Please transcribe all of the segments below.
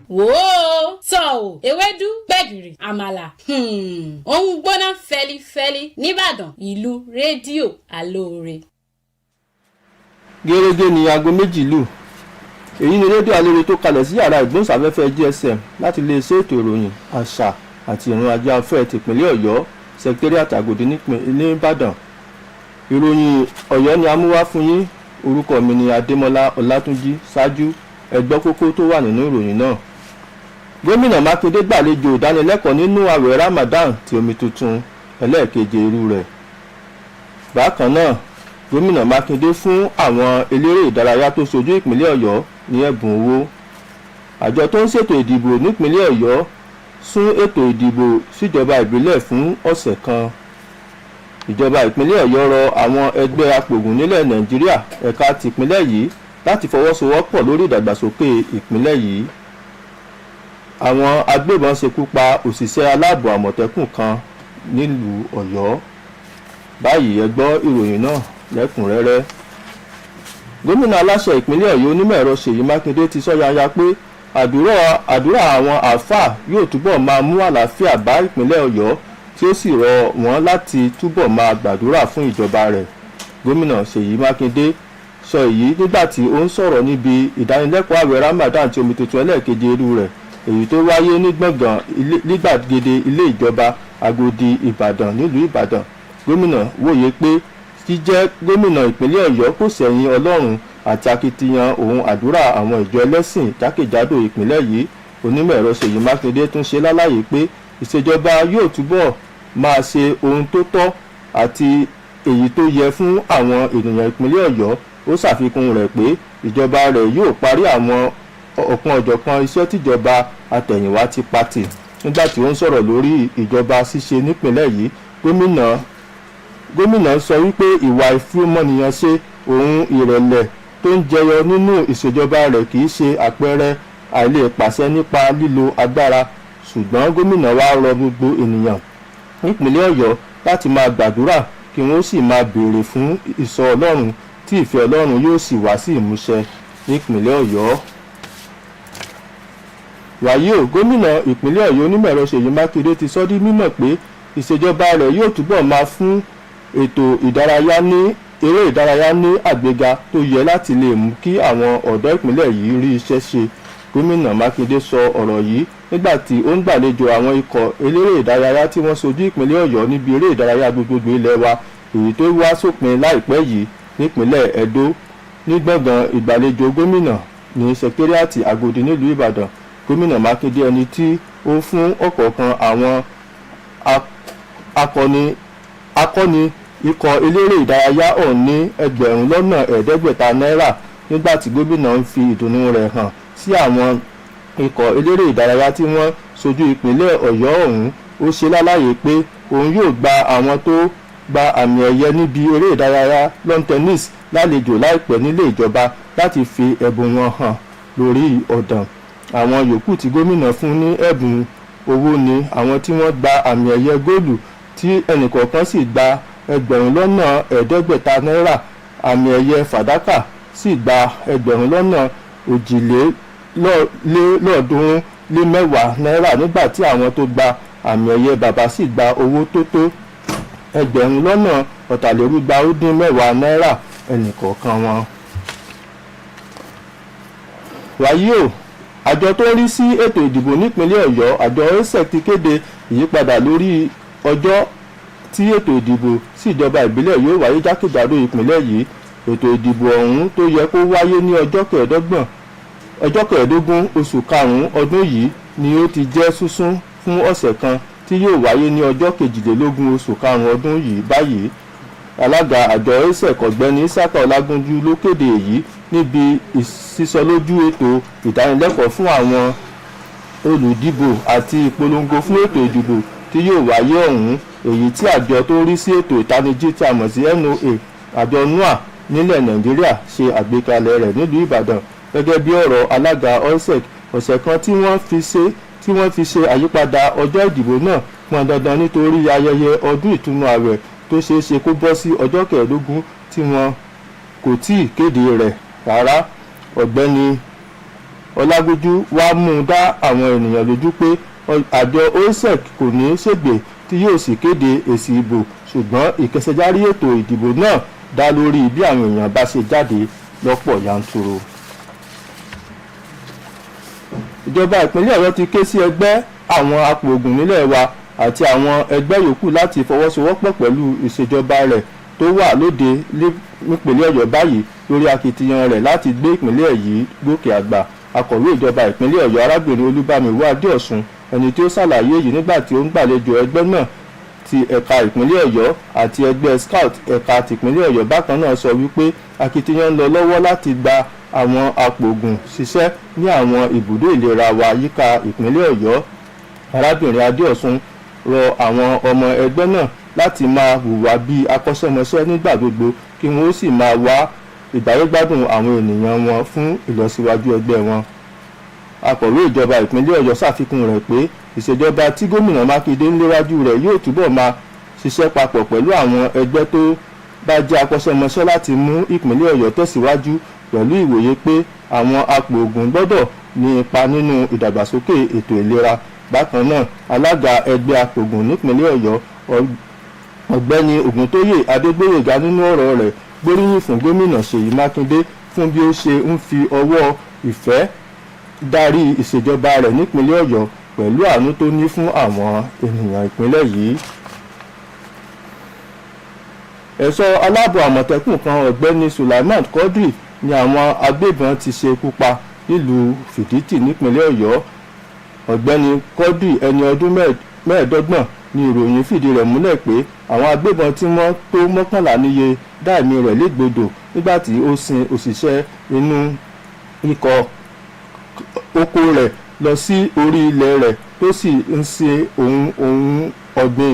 wò ó sọ ò ewédú gbẹ̀gìrì àmàlà òun gbóná fẹlifẹli nìbàdàn ìlú rédíò Aloore. gẹ́gẹ́ ní aago 2 lù èyí ni rédíò Aloore tó kalẹ̀ sí yàrá ìgbóhùnsáfẹ́fẹ́ GSM láti lè ṣe ètò ìròyìn àṣà àti ìrìn àjò afẹ́ tìpínlẹ̀ Ọ̀yọ́ Secretariat Agodi nìbàdàn. ìròyìn Ọ̀yọ́ ni a mú wá fún yín. Orúkọ mi ni Adémọ́lá Ọlátúnjí. Ṣáájú ẹ gbọ́ kókó tó wà nínú ìròyìn náà. Gómìnà Mákindé gbàlejò ìdánilẹ́kọ̀ọ́ nínú àwẹ̀ Ramadan ti omi tuntun ẹlẹ́ẹ̀keje irú rẹ̀. Bákan náà Gómìnà Mákindé fún àwọn eléré ìdárayá tó ṣojú ìpínlẹ̀ Ọ̀yọ́ ní ẹ̀bùn owó. Àjọ tó ń ṣètò ìdìbò nípínlẹ̀ Ọ̀yọ́ sún ètò ìdìbò síjọba ìbílẹ̀ fún ọ̀sẹ̀ kan. Ìjọba ìpínlẹ̀ Ọ̀yọ́ rọ àwọn ẹgbẹ́ apògùn nílẹ̀ Nàìjíríà ẹ̀ka tìpínlẹ̀ yìí láti fọwọ́sowọ́pọ̀ lórí ìdàgbàsókè ìpínlẹ̀ yìí. Àwọn agbébọn ṣekú pa òṣìṣẹ́ aláàbò Àmọ̀tẹ́kùn kan nílùú Ọ̀yọ́. Báyìí ẹ gbọ́ ìròyìn náà lẹ́kùnrẹ́rẹ́. Gómìnà aláṣẹ ìpínlẹ̀ Ọ̀yọ́ onímọ̀ ẹ̀rọ Ṣèyí Mákindé ti sọ yanya pé àdúrà àwọn àáfàá yóò túbọ̀ máa mú àlàáfíà bá ìpínlẹ̀ Ọ̀yọ́ tí ó sì rọ wọ́n láti túbọ̀ máa gbàdúrà fún ìjọba rẹ̀. Gómìnà Ṣèyí Mákindé sọ èyí nígbà tí ó ń sọ̀rọ̀ níbi ìdánilẹ́kọ̀ọ́ àwẹ̀ Ramadan tí omi tuntun ẹlẹ́ẹ̀keje irú rẹ̀ èyí tó wáyé ní gbọ̀ngàn nígbàgede ilé ìjọba Agodi Ìbàdàn nílùú Ìbàdàn. Gómìnà wòye pé jíjẹ́ gómìnà ìpínlẹ̀ Ọ̀yọ́ kò sẹ̀yìn Ọlọ́run àti akitiyan òun àdúrà àwọn ìjọ ẹlẹ́sìn jákèjádò ìpínlẹ̀ yìí. Onímọ̀ ẹ̀rọ Ṣèyí Mákindé tún ṣe lálàyé pé ìṣèjọba yóò túbọ̀ máa ṣe ohun tó tọ́ àti èyí tó yẹ fún àwọn ènìyàn ìpínlẹ̀ Ọ̀yọ́. Ó ṣàfikún rẹ̀ pé ìjọba rẹ̀ yóò parí àwọn ọ̀kan ọ̀jọ̀kan iṣẹ́ tíjọba àtẹ̀yìnwá ti pàtì. Nígbà tí ó ń sọ̀rọ̀ lórí ìjọba ṣíṣe nípìnlẹ̀ yìí, gómìnà sọ wípé ìwà ìfúnmọ́nìyàn ṣe ohun ìrẹ̀lẹ̀ tó ń jẹyọ nínú ìṣèjọba rẹ̀ kì í ṣe àpẹẹrẹ àìlè pàṣẹ nípa lílo agbára. Ṣùgbọ́n gómìnà wa rọ gbogbo ènìyàn nípìnlẹ̀ Ọ̀yọ́ láti máa gbàdúrà kí wọ́n sì máa béèrè fún ìṣọ́ Ọlọ́run tí ìfẹ́ Ọlọ́run yóò sì wá sí ìmúṣẹ nípìnlẹ̀ Ọ̀yọ́. Wàyí o, gómìnà ìpínlẹ̀ Ọ̀yọ́ onímọ̀ ẹ̀rọ Ṣèyí Mákindé ti sọ di mímọ̀ pé ìṣèjọba rẹ̀ yóò túbọ̀ máa fún ètò eré ìdárayá ní àgbéga tó yẹ láti lè mú kí àwọn ọ̀dọ́ ìpínlẹ̀ yìí rí iṣẹ́ ṣe. Gómìnà Mákindé sọ ọ̀rọ̀ yìí nígbà tí ó ń gbàlejò àwọn ikọ̀ eléré ìdárayá tí wọ́n ṣojú ìpínlẹ̀ Ọ̀yọ́ níbi eré ìdárayá gbogbogbò ilẹ̀ wa èyí tó wá sópin láìpẹ́ yìí nípínlẹ̀ Ẹdó ní gbọ̀ngàn ìgbàlejò gómìnà ní Secretariat Agodi nílùú Ìbàdàn. Gómìnà Mákindé ẹni tí ó fún ọ̀kọ̀ọ̀kan àwọn akọni ikọ̀ eléré ìdárayá ọ̀hún ní ẹgbẹ̀rún lọ́nà ẹ̀ẹ́dẹ́gbẹ̀ta náírà nígbà tí gómìnà ń fi ìdùnnú rẹ̀ hàn sí àwọn ikọ̀ eléré ìdárayá tí wọ́n ṣojú ìpínlẹ̀ Ọ̀yọ́ ọ̀hún. Ó ṣe lálàyé pé òun yóò gba àwọn tó gba àmì ẹ̀yẹ níbi eré ìdárayá lawn tennis lálejò láìpẹ́ nílé ìjọba láti fi ẹ̀bùn wọn hàn lórí ọ̀dàn. Àwọn yòókù tí gómìnà fún ní ẹ̀bùn owó ni àwọn tí wọ́n gba àmì ẹ̀yẹ góòlù tí ẹnìkọ̀ọ̀kan sì gba ẹgbẹ̀rún lọ́nà ẹ̀ẹ́dẹ́gbẹ̀ta náírà. Àmì ẹ̀yẹ fàdákà sì gba ẹgbẹ̀rún lọ́nà òjìlélọ́ọ̀ọ́dúnrún-lé-mẹ́wàá náírà nígbà tí àwọn tó gba àmì ẹ̀yẹ bàbá sì gba owó tó tó ẹgbẹ̀rún lọ́nà ọ̀tàlérúgba-ó-dín-mẹ́wàá náírà ẹnìkọ̀ọ̀kan wọn. Wàyí o, àjọ tó ń rí sí ètò ìdìbò nípínlẹ̀ Ọ̀yọ́ àjọ INEC ti kéde ìyípadà lórí ọjọ́ tí ètò ìdìbò sí ìjọba ìbílẹ̀ yóò wáyé jákèjádò ìpínlẹ̀ yìí. Ètò ìdìbò ọ̀hún tó yẹ kó wáyé ní ọjọ́ kẹẹ̀ẹ́dógún oṣù karùn-ún ọdún yìí ni ó ti jẹ́ sísún fún ọ̀sẹ̀ kan tí yóò wáyé ní ọjọ́ 22 oṣù karùn-ún ọdún yìí. Báyìí alága àjọ INEC ọ̀gbẹ́ni Isaka Ọlágúnjú ló kéde èyí níbi ìsísọlójú ètò ìdánilẹ́kọ̀ọ́ fún àwọn olùdìbò àti ìpolongo fún ètò ìdìbò tí yóò wáyé ọ̀hún, èyí tí àjọ tó rí sí ètò ìtanijí tí a mọ̀ sí NOA àjọ NOA nílẹ̀ Nàìjíríà ṣe àgbékalẹ̀ rẹ̀ nílùú Ìbàdàn. Gẹ́gẹ́ bí ọ̀rọ̀ alága INEC, ọ̀sẹ̀ kan tí wọ́n fi ṣe àyípadà ọjọ́ ìdìbò náà pọn dandan nítorí ayẹyẹ ọdún ìtúnu ààwẹ̀ tó ṣeé ṣe kó bọ́ sí ọjọ́ 15 tí wọn kò tíì kéde rẹ̀ rárá. Ọ̀gbẹ́ni Ọlágúnjú wá mú un dá àwọn ènìyàn lójú pé àjọ OSEC kò ní ṣègbè tí yóò sì kéde èsì ìbò, ṣùgbọ́n ìkẹsẹ̀járí ètò ìdìbò náà dá lórí bí àwọn èèyàn bá ṣe jáde lọ́pọ̀ yanturu. Ìjọba ìpínlẹ̀ Ọ̀yọ́ ti ké sí ẹgbẹ́ àwọn apòògùn nílẹ̀ wa àti àwọn ẹgbẹ́ yòókù láti fọwọ́sowọ́pọ̀ pẹ̀lú ìṣèjọba rẹ̀ tó wà lóde nípínlẹ̀ Ọ̀yọ́ báyìí lórí akitiyan rẹ̀ láti gbé ìpínlẹ̀ yìí gòkè àgbà. Akọ̀wé ìjọba ìpínlẹ̀ Ọ̀yọ́ arábìnrin Olúbámiwá Adéọ̀sùn, ẹni tí ó ṣàlàyé èyí nígbà tí ó ń gbàlejò ẹgbẹ́ náà ti ẹ̀ka ìpínlẹ̀ Ọ̀yọ́ àti ẹgbẹ́ scout ẹ̀ka tìpínlẹ̀ Ọ̀yọ́ bákan náà sọ wípé akitiyan ń lọ lọ́wọ́ láti gba àwọn apòògùn ṣiṣẹ́ ní àwọn ibùdó ìlera wa yíká ìpínlẹ̀ Ọ̀yọ́. Arábìnrin Adéọ̀sùn rọ àwọn ọmọ ẹgbẹ́ náà láti máa hùwà bí akọ́ṣẹ́mọṣẹ́ nígbà gbogbo kí wọ́n ó sì máa wá ìgbáyégbádùn àwọn ènìyàn wọn fún ìlọsíwájú ẹgbẹ́ wọn. Akọ̀wé ìjọba ìpínlẹ̀ Ọ̀yọ́ ṣàfikún rẹ̀ pé ìṣèjọba tí gómìnà Mákindé ń léwájú rẹ̀ yóò túbọ̀ máa ṣiṣẹ́ papọ̀ pẹ̀lú àwọn ẹgbẹ́ tó bá jẹ́ akọ́ṣẹ́mọṣẹ́ láti mú ìpínlẹ̀ Ọ̀yọ́ tẹ̀síwájú pẹ̀lú ìwòye pé àwọn apòògùn gbọ́dọ̀ ní ipa nínú ìdàgbàsókè ètò ìlera. Bákan náà, alága ẹgbẹ́ apòògùn nípínlẹ̀ Ọ̀yọ́ ọ̀gbẹ́ni Ògúntóyè Adégbóyèga nínú ọ̀rọ̀ rẹ̀ gbóríyìn fún gómìnà Ṣèyí Mákindé fún bí ó ṣe ń fi ọwọ́ ìfẹ́ darí ìṣèjọba rẹ̀ nípínlẹ̀ Ọ̀yọ́ pẹ̀lú àánú tó ní fún àwọn ènìyàn ìpínlẹ̀ yìí. Ẹ̀ṣọ́ aláàbò Àmọ̀tẹ́kùn kan ọ̀gbẹ́ni Sulaiman Quadri ni àwọn agbébọn ti ṣekú pa nílùú Fìdítì nípínlẹ̀ Ọ̀yọ́. Ọ̀gbẹ́ni Quadri ẹni ọdún mẹ́ẹ̀ẹ́dọ́gbọ̀n ni ìròyìn fìdí rẹ̀ múlẹ̀ pé àwọn agbébọn tí wọ́n tó 11 níye dá ẹ̀mí rẹ̀ légbodò nígbà tí ó sin òṣìṣẹ́ inú ikọ̀ oko rẹ̀ lọ sí orí ilẹ̀ rẹ̀ tó sì ń ṣe ohun ọ̀gbìn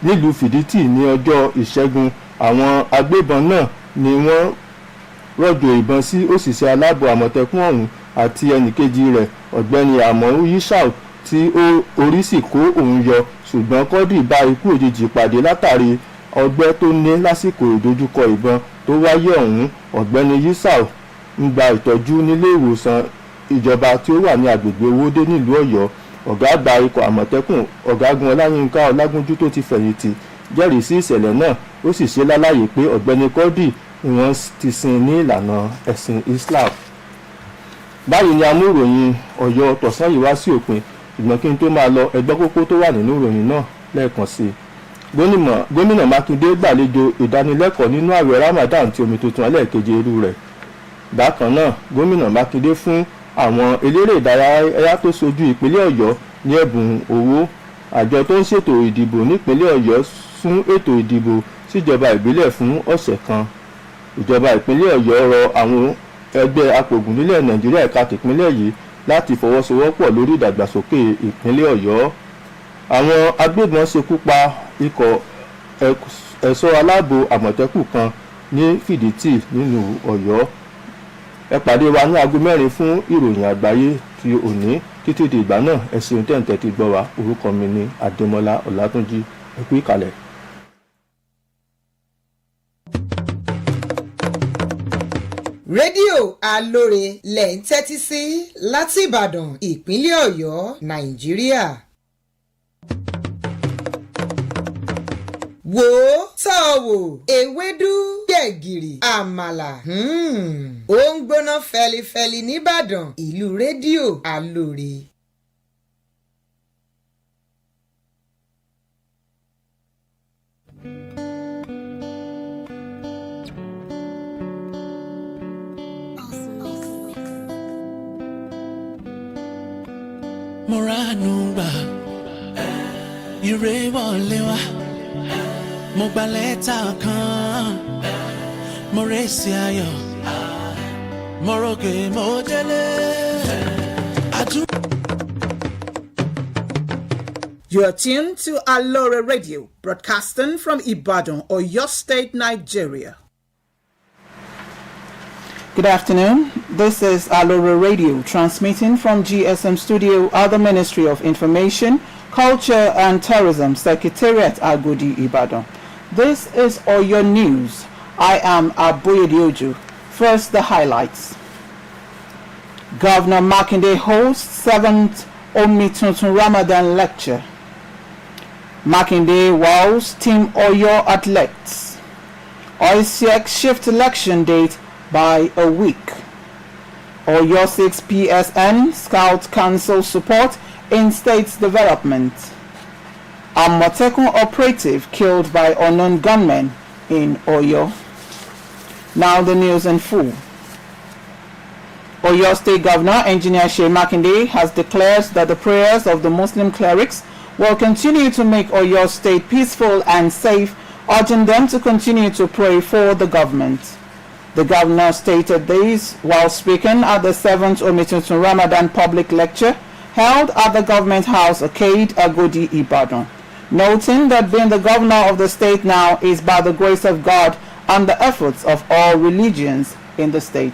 nílùú Fìdítì ní ọjọ́ Ìṣẹ́gun. Àwọn agbébọn náà ni wọ́n rọ̀jò ìbọn sí òṣìṣẹ́ aláàbò Àmọ̀tẹ́kùn ọ̀hún àti ẹnìkejì rẹ̀ ọ̀gbẹ́ni Àmọ́rú Yíṣàù tí orí sì kó òun yọ, ṣùgbọ́n Quadri bá ikú òjijì pàdé látàrí ọgbẹ́ tó ní lásìkò ìdojúkọ ìbọn tó wáyé ọ̀hún. Ọ̀gbẹ́ni Yíṣàù ń gba ìtọ́jú nílé ìwòsàn ìjọba tí ó wà ní agbègbè Owódé nílùú Ọ̀yọ́. Ọ̀gá àgbà ikọ̀ Àmọ̀tẹ́kùn Ọ̀gágun Ọláyínká Ọlágúnjú tó ti fẹ̀yìntì jẹ́rìí sí ìṣẹ̀lẹ̀ náà, ó sì ṣe lálàyé pé ọ̀gbẹ́ni Quadri ni wọ́n ti sin ní ìlànà ẹ̀sìn Islam. Báyìí ni amúròyìn Ọ̀yọ́ tọ̀sán yìí wá sí òpin, ṣùgbọ́n kí n tó máa lọ ẹgbẹ́ kókó tó wà nínú ìròyìn náà lẹ́ẹ̀kan sí i. Gómìnà Mákindé gbàlejò ìdánilẹ́kọ̀ọ́ nínú ààwẹ̀ Ramadan ti omi tuntun ẹlẹ́ẹ̀keje irú rẹ̀. Bákan náà, gómìnà Mákindé fún àwọn eléré ìdárayá tó ṣojú ìpínlẹ̀ Ọ̀yọ́ ní ẹ̀bùn owó. Àjọ tó ń ṣètò ìdìbò nípínlẹ̀ Ọ̀yọ́ sún ètò ìdìbò síjọba ìbílẹ̀ fún ọ̀sẹ̀ kan. Ìjọba ìpínlẹ̀ Ọ̀yọ́ rọ àwọn ẹgbẹ́ apòògùn nílẹ̀ Nàìjíríà ẹ̀ka tìpínlẹ̀ yìí láti fọwọ́sowọ́pọ̀ lórí ìdàgbàsókè ìpínlẹ̀ Ọ̀yọ́. Àwọn agbébọn ṣekú pa ikọ̀ ẹ̀ṣọ́ aláàbò Àmọ̀tẹ́kùn kan ní Fìdítì nínú Ọ̀yọ́. Ẹ pàdé wa ní aago 4 fún ìròyìn àgbáyé ti òní. Títí di ìgbà náà, ẹ ṣeun tẹ́ǹtẹ́ ti gbọ́ wa. Orúkọ mi ni Adémọ́lá Ọlátúnjí. Ẹ kú ìkàlẹ̀. Rédíò Alóore lẹ̀ ń tẹ́tí sí láti Ìbàdàn, ìpínlẹ̀ Ọ̀yọ́, Nàìjíríà. Wò ó tọ́ wò ewédú gbẹ̀gìrì àmàlà ó ń gbóná fẹlifẹli nìbàdàn, ìlú Rédíò Alóore. Mo ránú gbà ire wọlé wá, mo gba lẹ́tà kan, mo rèsì ayọ̀, mo rògè mo délé. You are tuned to Aloore Radio, broadcasting from Ibadan, Oyo State, Nigeria. Good afternoon. This is Aloore Radio, transmitting from GSM Studio at the Ministry of Information, Culture and Tourism, Secretariat Agodi, Ibadan. This is Oyo News. I am Aboyedioju. First, the highlights. Governor Makinde hosts 7th Omituntun Ramadan lecture. Makinde wows Team Oyo athletes. OISEC shift election date by a week. Oyo 6 PSN Scout Council support in state's development. Amotekun operative killed by unknown gunmen in Oyo. Now the news in full. Oyo State Governor Engineer Seyi Makinde has declared that the prayers of the Muslim clerics will continue to make Oyo State peaceful and safe, urging them to continue to pray for the government. The governor stated this while speaking at the 7th Omituntun Ramadan public lecture held at the Government House Arcade, Agodi, Ibadan, noting that being the governor of the state now is by the grace of God and the efforts of all religions in the state.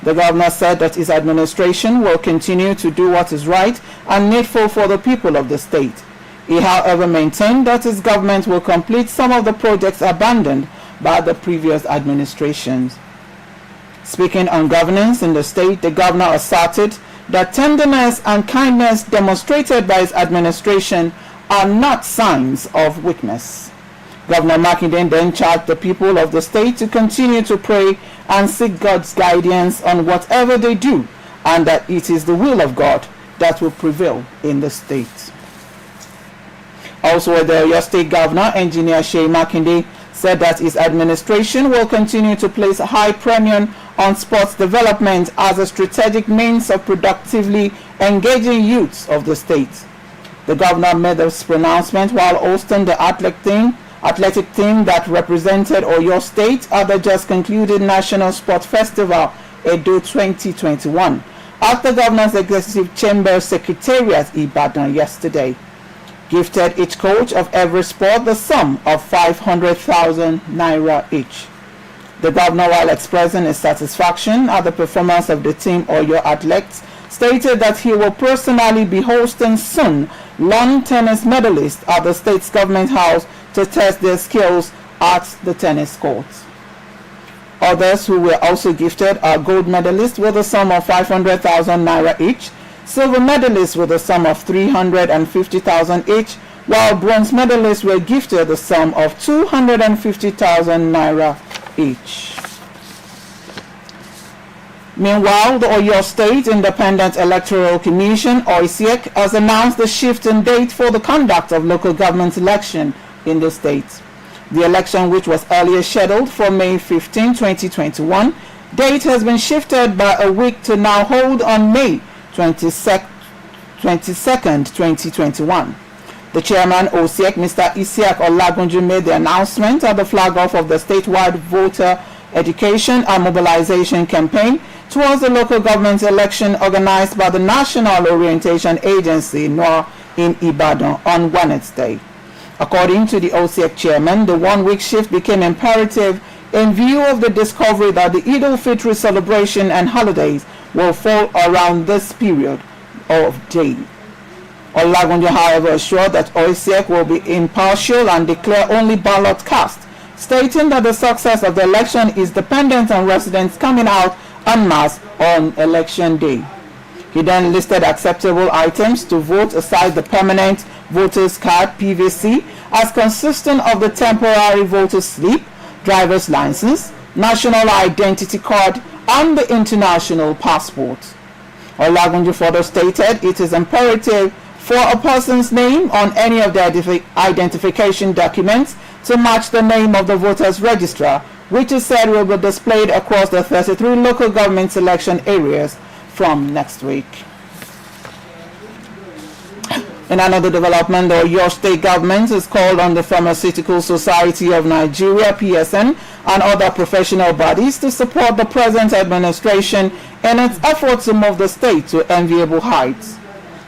The governor said that his administration will continue to do what is right and needful for the people of the state. He, however, maintained that his government will complete some of the projects abandoned by the previous administrations. Speaking on governance in the state, the governor asserted that tenderness and kindness demonstrated by his administration are not signs of weakness. Governor Makinde then charged the people of the state to continue to pray and seek God's guidance on whatever they do, and that it is the will of God that will prevail in the state. Also, the Oyo State Governor, Engineer Seyi Makinde, said that his administration will continue to place a high premium on sports development as a strategic means of productively engaging youths of the state. The governor made this pronouncement while hosting the athletic team that represented Oyo State at the just concluded National Sport Festival Edo 2021 at the Governor's Executive Chamber Secretariat Ibadan yesterday. Gifted each coach of every sport the sum of 500,000 naira each. The governor, while expressing his satisfaction at the performance of the team Oyo athletes, stated that he will personally be hosting soon lawn tennis medalists at the state's government house to test their skills at the tennis courts. Others who were also gifted are gold medalists with a sum of 500,000 naira each, silver medalists with a sum of 350,000 each, while bronze medalists were gifted the sum of 250,000 naira each. Meanwhile, the Oyo State Independent Electoral Commission, OISEC, has announced the shift in date for the conduct of local government election in the state. The election, which was earlier scheduled for May 15, 2021, date has been shifted by a week to now hold on May 22nd, 2021. The chairman, OISEC, Mr. Isiaq Olagunju, made the announcement at the flag-off of the statewide voter education and mobilization campaign towards the local government election organized by the National Orientation Agency, NOR, in Ibadan on Wednesday. According to the OISEC chairman, the one-week shift became imperative in view of the discovery that the Eid al-Fitr celebration and holidays will fall around this period of day. Olagunju, however, assured that OISEC will be impartial and declare only ballot cast, stating that the success of the election is dependent on residents coming out en masse on election day. He then listed acceptable items to vote aside the permanent voters card (PVC) as consisting of the temporary voter's slip, driver's license, national identity card, and the international passport. Olagunju further stated it is imperative for a person's name on any of their identification documents to match the name of the voter's registrar, which is said will be displayed across the 33 local government selection areas from next week. In another development, the Oyo State government has called on the Pharmaceutical Society of Nigeria, PSN, and other professional bodies to support the present administration in its efforts to move the state to enviable heights.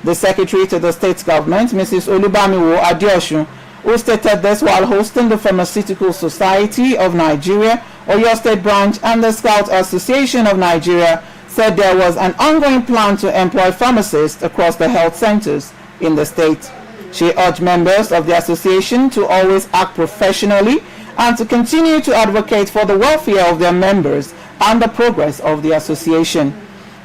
The secretary to the state government, Mrs. Olubamiwo Adeosun, who stated this while hosting the Pharmaceutical Society of Nigeria, Oyo State branch, and the Scout Association of Nigeria, said there was an ongoing plan to employ pharmacists across the health centers in the state. She urged members of the association to always act professionally and to continue to advocate for the welfare of their members and the progress of the association.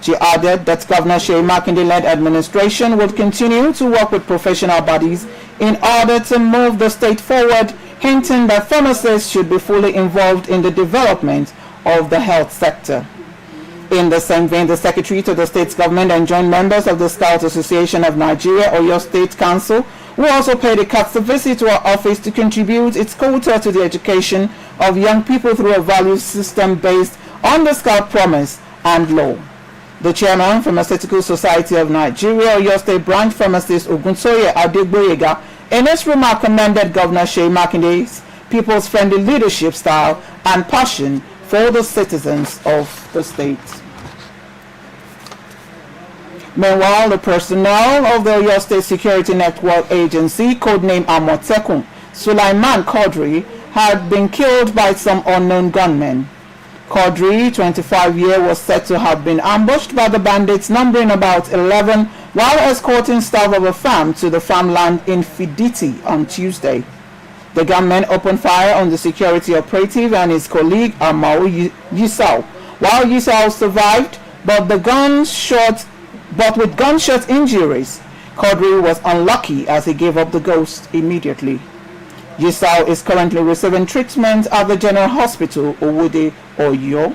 She added that Governor Seyi Makinde-led administration would continue to work with professional bodies in order to move the state forward, hinting that pharmacists should be fully involved in the development of the health sector. In the same vein, the Secretary to the State Government enjoined members of the Scout Association of Nigeria, Oyo State Council, who also paid a courtesy visit to our office, to contribute its quota to the education of young people through a value system based on the Scout promise and law. The chairman, Pharmaceutical Society of Nigeria, Oyo State Branch Pharmacist Ogunsoye Adegboyega, in his remark commended Governor Seyi Makinde's people's-friendly leadership style and passion for the citizens of the state. Meanwhile, the personnel of the Oyo State Security Network Agency, codenamed Amotekun, Sulaiman Quadri, had been killed by some unknown gunmen. Quadri, 25-year, was said to have been ambushed by the bandits numbering about 11 while escorting staff of a farm to the farmland in Fiditi on Tuesday. The gunmen opened fire on the security operative and his colleague Amao Yisao, while Yisao survived, but with gunshot injuries. Quadri was unlucky as he gave up the ghost immediately. Yisao is currently receiving treatment at the General Hospital, Owode, Oyo.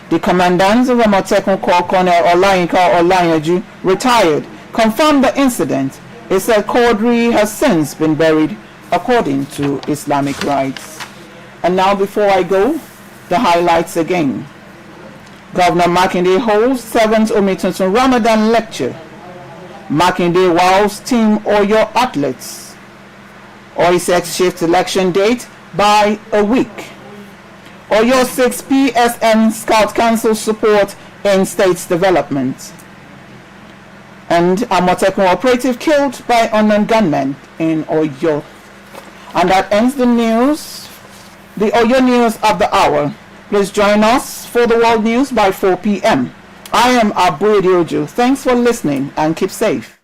The commandant of Amotekun Corps, Colonel Olayinka Olayanju, retired, confirmed the incident. He said Quadri has since been buried according to Islamic rites. And now, before I go, the highlights again. Governor Makinde holds 7th Omituntun Ramadan lecture. Makinde wows Team Oyo athletes. OISEC shifts election date by a week. Oyo 6 PSN Scout Council support in state's development. And Amotekun operative killed by unknown gunmen in Oyo. And that ends the news, the Oyo news of the hour. Please join us for the world news by 4 p.m. I am Aloore Radio. Thanks for listening and keep safe.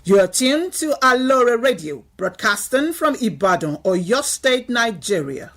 You are tuned to Aloore Radio, broadcasting from Ibadan, Oyo State, Nigeria.